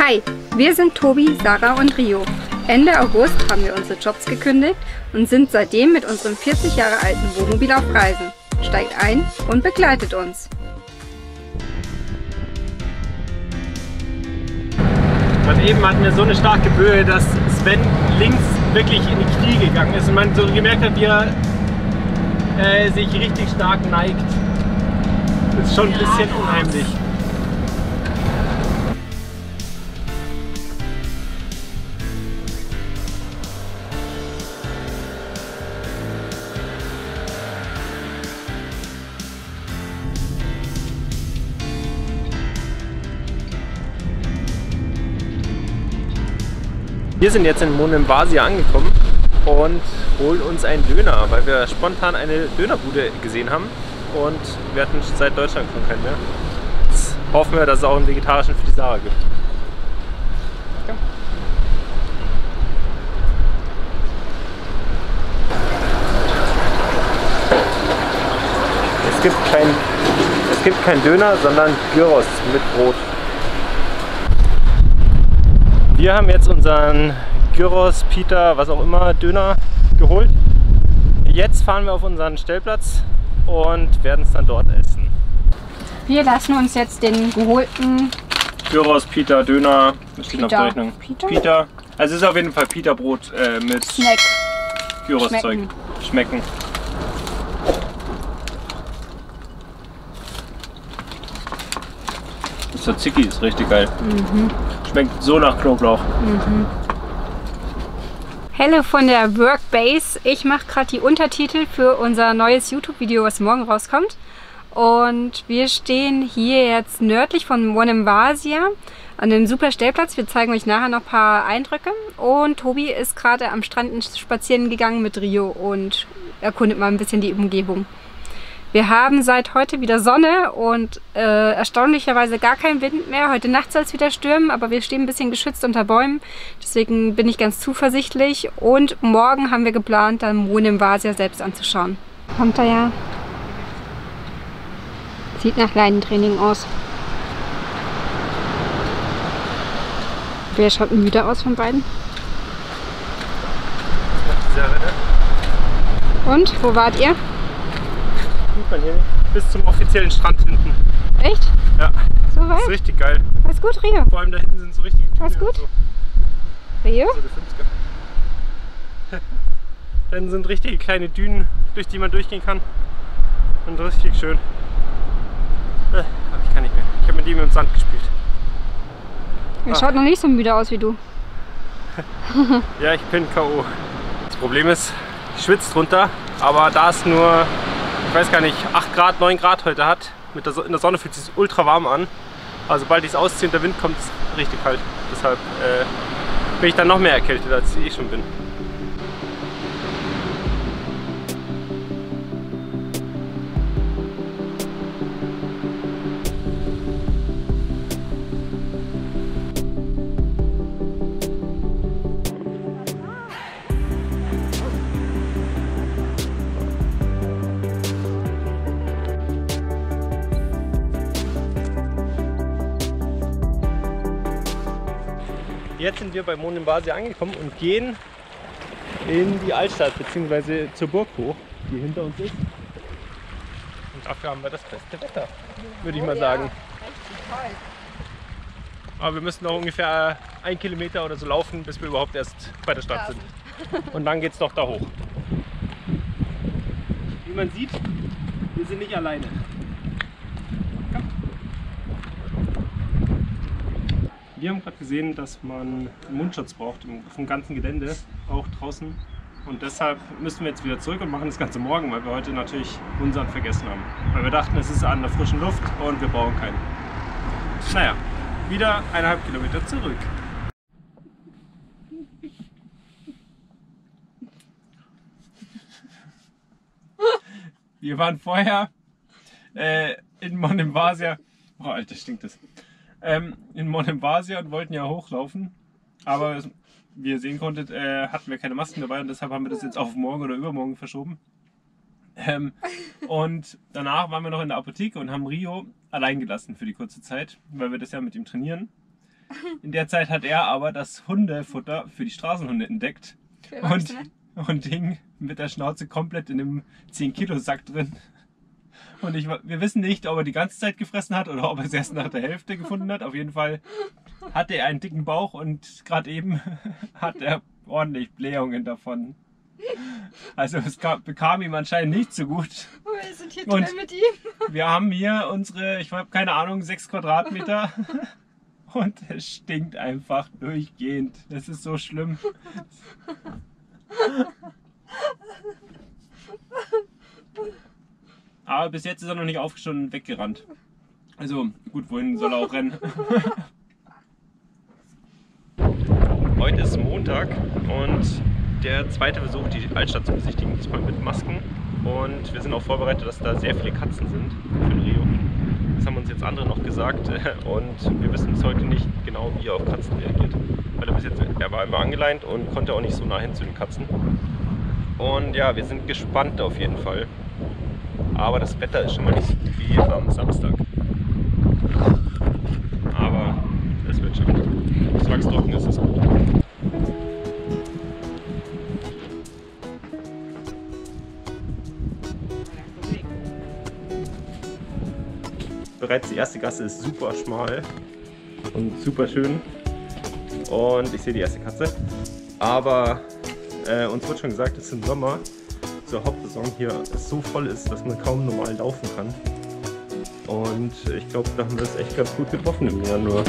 Hi, wir sind Tobi, Sarah und Rio. Ende August haben wir unsere Jobs gekündigt und sind seitdem mit unserem 40 Jahre alten Wohnmobil auf Reisen. Steigt ein und begleitet uns. Und eben hatten wir so eine starke Böe, dass Sven links wirklich in die Knie gegangen ist und man so gemerkt hat, wie er sich richtig stark neigt. Das ist schon ein bisschen unheimlich. Wir sind jetzt in Monemvasia angekommen und holen uns einen Döner, weil wir spontan eine Dönerbude gesehen haben und wir hatten seit Deutschland schon keinen mehr. Jetzt hoffen wir, dass es auch einen vegetarischen für die Sarah gibt. Ja. Es gibt kein Döner, sondern Gyros mit Brot. Wir haben jetzt unseren Gyros, Pita, was auch immer, Döner geholt. Jetzt fahren wir auf unseren Stellplatz und werden es dann dort essen. Wir lassen uns jetzt den geholten Gyros, Pita, Döner, was steht auf der Rechnung? Pita. Also es ist auf jeden Fall Pita-Brot mit Snack Gyros-Zeug. Schmecken. Das Tzatziki ist richtig geil. Mhm. Schmeckt so nach Knoblauch. Mhm. Helle von der Workbase. Ich mache gerade die Untertitel für unser neues YouTube-Video, was morgen rauskommt. Und wir stehen hier jetzt nördlich von Monemvasia an einem super Stellplatz. Wir zeigen euch nachher noch ein paar Eindrücke. Und Tobi ist gerade am Strand spazieren gegangen mit Rio und erkundet mal ein bisschen die Umgebung. Wir haben seit heute wieder Sonne und erstaunlicherweise gar keinen Wind mehr. Heute Nacht soll es wieder stürmen, aber wir stehen ein bisschen geschützt unter Bäumen. Deswegen bin ich ganz zuversichtlich. Und morgen haben wir geplant, dann Monemvasia selbst anzuschauen. Kommt er ja. Sieht nach Leinentraining aus. Wer schaut müde aus von beiden? Und, wo wart ihr? Sieht man hier nicht. Bis zum offiziellen Strand hinten. Echt? Ja. So weit? Das ist richtig geil. Alles gut, Rio? Vor allem da hinten sind so richtige Dünen. Alles gut? So. Rio? So, der 50er. Da hinten sind richtige kleine Dünen, durch die man durchgehen kann. Und richtig schön. Aber ich kann nicht mehr. Ich habe mit ihm im Sand gespielt. Er schaut noch nicht so müde aus wie du. Ja, ich bin K.O. Das Problem ist, ich schwitze drunter, aber da es nur, ich weiß gar nicht, 8 Grad, 9 Grad heute hat, in der Sonne fühlt es sich ultra warm an. Also sobald ich es ausziehe und der Wind kommt, ist es richtig kalt. Deshalb bin ich dann noch mehr erkältet, als ich schon bin. Jetzt sind wir bei Monemvasia angekommen und gehen in die Altstadt bzw. zur Burg hoch, die hinter uns ist. Und dafür haben wir das beste Wetter, würde ich mal sagen. Aber wir müssen noch ungefähr 1 Kilometer oder so laufen, bis wir überhaupt erst bei der Stadt sind. Und dann geht es doch da hoch. Wie man sieht, wir sind nicht alleine. Wir haben gerade gesehen, dass man Mundschutz braucht vom ganzen Gelände, auch draußen. Und deshalb müssen wir jetzt wieder zurück und machen das Ganze morgen, weil wir heute natürlich unseren vergessen haben. Weil wir dachten, es ist an der frischen Luft und wir brauchen keinen. Naja, wieder 1,5 Kilometer zurück. Wir waren vorher in Monemvasia. Oh Alter, stinkt das. In Monemvasia und wollten ja hochlaufen, aber wie ihr sehen konntet, hatten wir keine Masken dabei und deshalb haben wir das jetzt auf morgen oder übermorgen verschoben. Und danach waren wir noch in der Apotheke und haben Rio allein gelassen für die kurze Zeit, weil wir das ja mit ihm trainieren. In der Zeit hat er aber das Hundefutter für die Straßenhunde entdeckt und hing mit der Schnauze komplett in einem 10-Kilo-Sack drin. Und wir wissen nicht, ob er die ganze Zeit gefressen hat oder ob er es erst nach der Hälfte gefunden hat. Auf jeden Fall hatte er einen dicken Bauch und gerade eben hat er ordentlich Blähungen davon. Also es bekam ihm anscheinend nicht so gut. Wir sind hier drin mit ihm. Wir haben hier unsere, ich habe keine Ahnung, 6 Quadratmeter und es stinkt einfach durchgehend. Das ist so schlimm. Aber bis jetzt ist er noch nicht aufgestanden und weggerannt. Also gut, wohin soll er auch rennen? Heute ist Montag und der zweite Versuch, die Altstadt zu besichtigen, diesmal mit Masken. Und wir sind auch vorbereitet, dass da sehr viele Katzen sind für den Rio. Das haben uns jetzt andere noch gesagt und wir wissen bis heute nicht genau, wie er auf Katzen reagiert. Weil er war immer angeleint und konnte auch nicht so nah hin zu den Katzen. Und ja, wir sind gespannt auf jeden Fall. Aber das Wetter ist schon mal nicht so gut wie am Samstag. Aber es wird schon. Solange es trocken ist, ist es gut. Bereits die erste Gasse ist super schmal und super schön. Und ich sehe die erste Katze. Aber uns wird schon gesagt, dass im Sommer zur Hauptsaison hier so voll ist, dass man kaum normal laufen kann. Und ich glaube, da haben wir es echt ganz gut getroffen im Januar.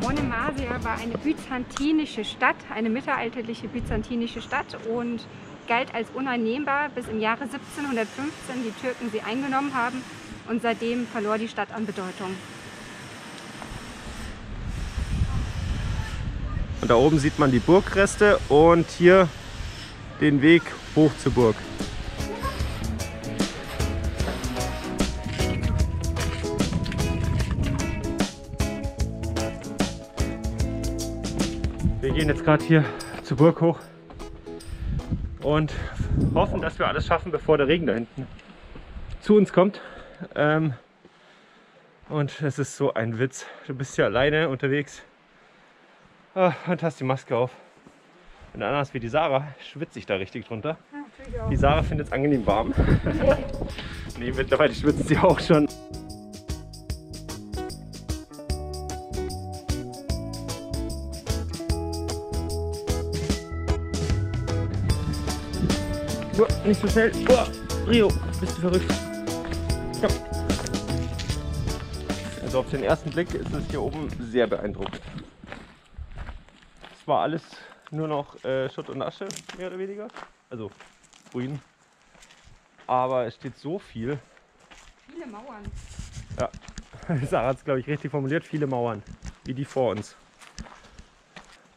Monemvasia war eine byzantinische Stadt, eine mittelalterliche byzantinische Stadt und galt als uneinnehmbar, bis im Jahre 1715 die Türken sie eingenommen haben und seitdem verlor die Stadt an Bedeutung. Und da oben sieht man die Burgreste und hier den Weg hoch zur Burg. Wir gehen jetzt gerade hier zur Burg hoch und hoffen, dass wir alles schaffen, bevor der Regen da hinten zu uns kommt. Und es ist so ein Witz. Du bist hier alleine unterwegs und hast die Maske auf. Und anders wie die Sarah schwitze ich da richtig drunter. Ja, die Sarah findet es angenehm warm. Nee, mittlerweile schwitzt sie auch schon. Nicht so schnell. Oh, Rio, bist du verrückt? Komm. Also auf den ersten Blick ist es hier oben sehr beeindruckend. Es war alles nur noch Schutt und Asche, mehr oder weniger. Also Ruinen. Aber es steht so viel. Viele Mauern. Ja, Sarah hat es, glaube ich, richtig formuliert. Viele Mauern, wie die vor uns.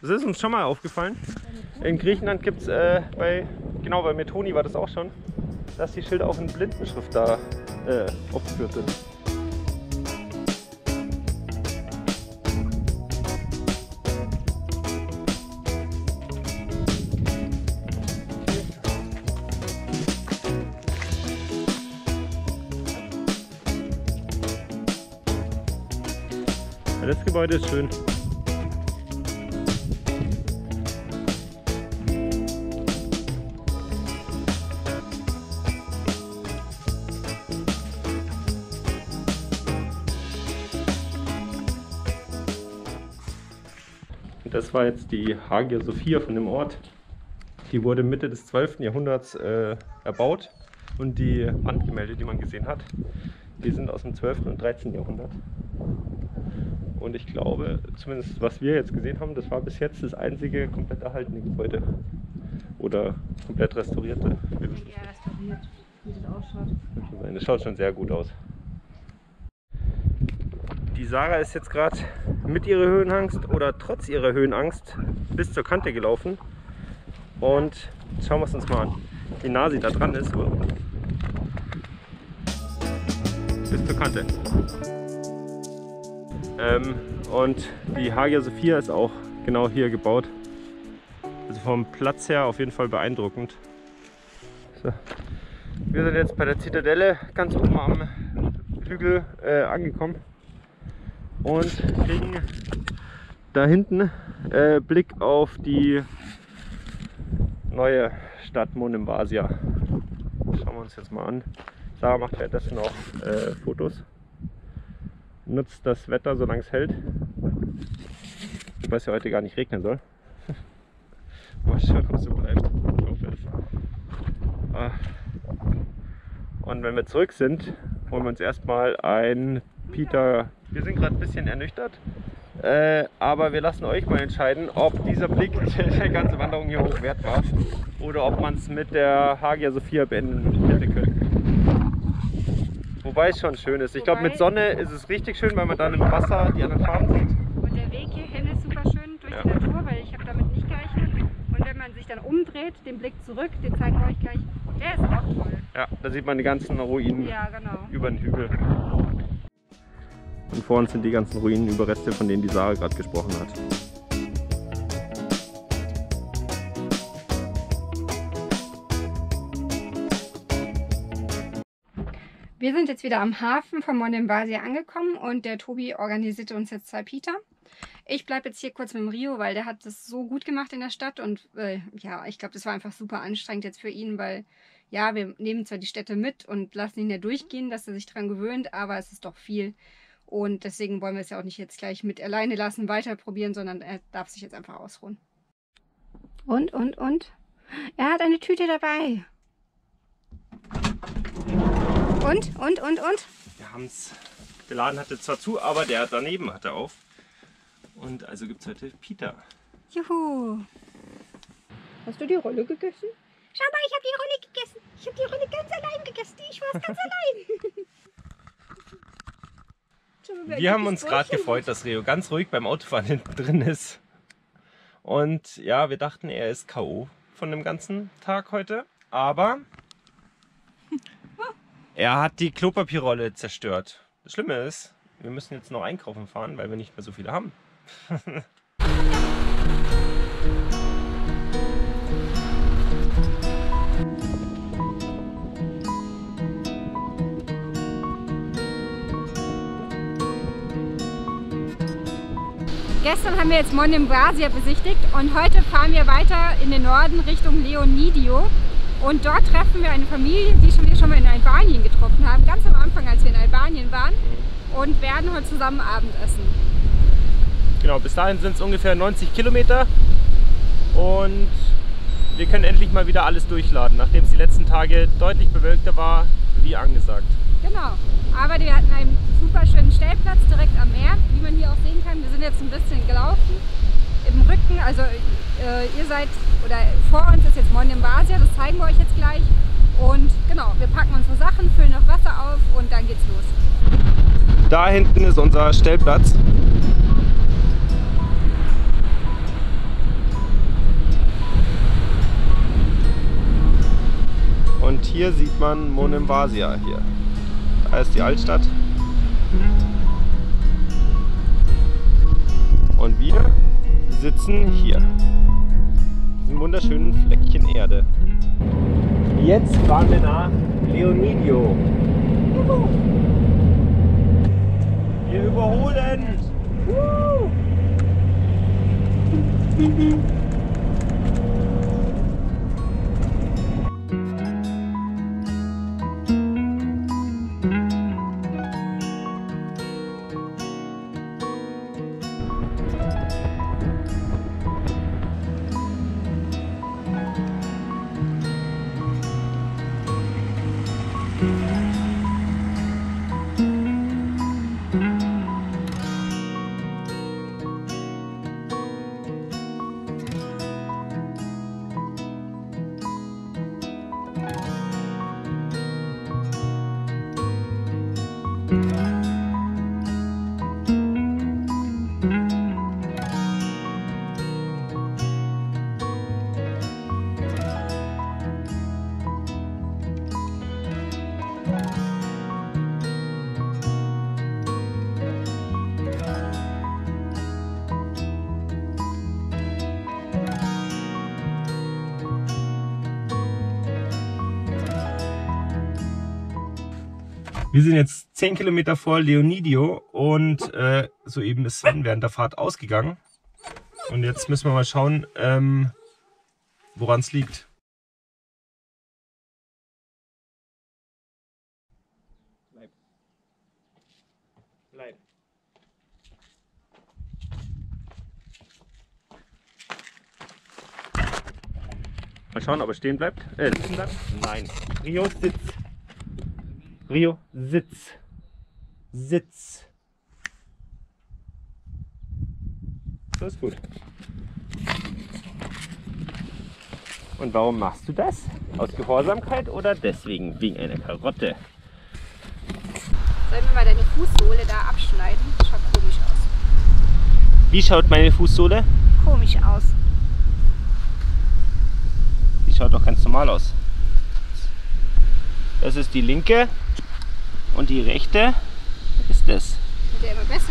Das ist uns schon mal aufgefallen. In Griechenland gibt es bei Metoni war das auch schon, dass die Schilder auch in Blindenschrift da aufgeführt sind. Ja, das Gebäude ist schön. Das war jetzt die Hagia Sophia von dem Ort. Die wurde Mitte des 12. Jahrhunderts erbaut und die Wandgemälde, die man gesehen hat, die sind aus dem 12. und 13. Jahrhundert. Und ich glaube, zumindest was wir jetzt gesehen haben, das war bis jetzt das einzige komplett erhaltene Gebäude. Oder komplett restaurierte. Ja, restauriert, wie das ausschaut. Das schaut schon sehr gut aus. Die Sarah ist jetzt gerade mit ihrer Höhenangst oder trotz ihrer Höhenangst bis zur Kante gelaufen. Und schauen wir es uns mal an, wie nah sie da dran ist. Bis zur Kante. Und die Hagia Sophia ist auch genau hier gebaut. Also vom Platz her auf jeden Fall beeindruckend. So. Wir sind jetzt bei der Zitadelle ganz oben am Hügel angekommen und kriegen da hinten Blick auf die neue Stadt Monemvasia. Schauen wir uns jetzt mal an. Sarah macht währenddessen auch Fotos. Nutzt das Wetter, solange es hält. Wobei es ja heute gar nicht regnen soll. Mal schauen, ob es so bleibt. Ich hoffe es. Und wenn wir zurück sind, holen wir uns erstmal ein Pita. Wir sind gerade ein bisschen ernüchtert. Aber wir lassen euch mal entscheiden, ob dieser Blick der ganze Wanderung hier hoch wert war oder ob man es mit der Hagia Sophia beenden hätte können. Wobei es schon schön ist. Ich glaube, mit Sonne ist es richtig schön, weil man dann im Wasser die anderen Farben sieht. Und der Weg hierhin ist super schön durch die Natur, weil ich habe damit nicht gerechnet. Und wenn man sich dann umdreht, den Blick zurück, den zeigen wir euch gleich, der ist auch toll. Ja, da sieht man die ganzen Ruinen über den Hügel. Und vor uns sind die ganzen Ruinenüberreste, von denen die Sarah gerade gesprochen hat. Wir sind jetzt wieder am Hafen von Monemvasia angekommen und der Tobi organisierte uns jetzt 2 Pita. Ich bleibe jetzt hier kurz mit dem Rio, weil der hat das so gut gemacht in der Stadt und ja, ich glaube, das war einfach super anstrengend jetzt für ihn, weil ja, wir nehmen zwar die Städte mit und lassen ihn ja durchgehen, dass er sich daran gewöhnt, aber es ist doch viel. Und deswegen wollen wir es ja auch nicht jetzt gleich mit alleine lassen, weiter probieren, sondern er darf sich jetzt einfach ausruhen. Und? Er hat eine Tüte dabei. Und? Wir haben es, der Laden hatte zwar zu, aber der daneben hatte auf. Und also gibt es heute Pita. Juhu. Hast du die Rolle gegessen? Schau mal, ich habe die Rolle gegessen. Ich habe die Rolle ganz allein gegessen. Ich war es ganz allein. Wir haben uns gerade gefreut, dass Rio ganz ruhig beim Autofahren hinten drin ist. Und ja, wir dachten, er ist K.O. von dem ganzen Tag heute. Aber er hat die Klopapierrolle zerstört. Das Schlimme ist, wir müssen jetzt noch einkaufen fahren, weil wir nicht mehr so viele haben. Gestern haben wir jetzt Monemvasia besichtigt und heute fahren wir weiter in den Norden Richtung Leonidio. Und dort treffen wir eine Familie, die wir schon mal in Albanien getroffen haben, ganz am Anfang, als wir in Albanien waren, und werden heute zusammen Abendessen. Genau, bis dahin sind es ungefähr 90 Kilometer und wir können endlich mal wieder alles durchladen, nachdem es die letzten Tage deutlich bewölkter war, wie angesagt. Genau, aber wir hatten einen super schönen Stellplatz direkt am Meer, wie man hier auch sehen kann. Wir sind jetzt ein bisschen gelaufen. Im Rücken, also ihr seid, oder vor uns ist jetzt Monemvasia, das zeigen wir euch jetzt gleich. Und genau, wir packen unsere Sachen, füllen noch Wasser auf und dann geht's los. Da hinten ist unser Stellplatz. Und hier sieht man Monemvasia hier. Da ist die Altstadt. Und wir sitzen hier. Diesem wunderschönen Fleckchen Erde. Jetzt fahren wir nach Leonidio. Wir überholen! Wir sind jetzt 10 Kilometer vor Leonidio und soeben ist Sven während der Fahrt ausgegangen. Und jetzt müssen wir mal schauen, woran es liegt. Bleib. Mal schauen, ob er stehen bleibt. Sitzen bleibt? Nein. Rio, sitz. Rio, sitz. Sitz. Das ist gut. Und warum machst du das? Aus Gehorsamkeit oder deswegen? Wegen einer Karotte? Sollen wir mal deine Fußsohle da abschneiden? Das schaut komisch aus. Wie schaut meine Fußsohle? Komisch aus. Die schaut doch ganz normal aus. Das ist die linke und die rechte ist das. Wird ja immer besser.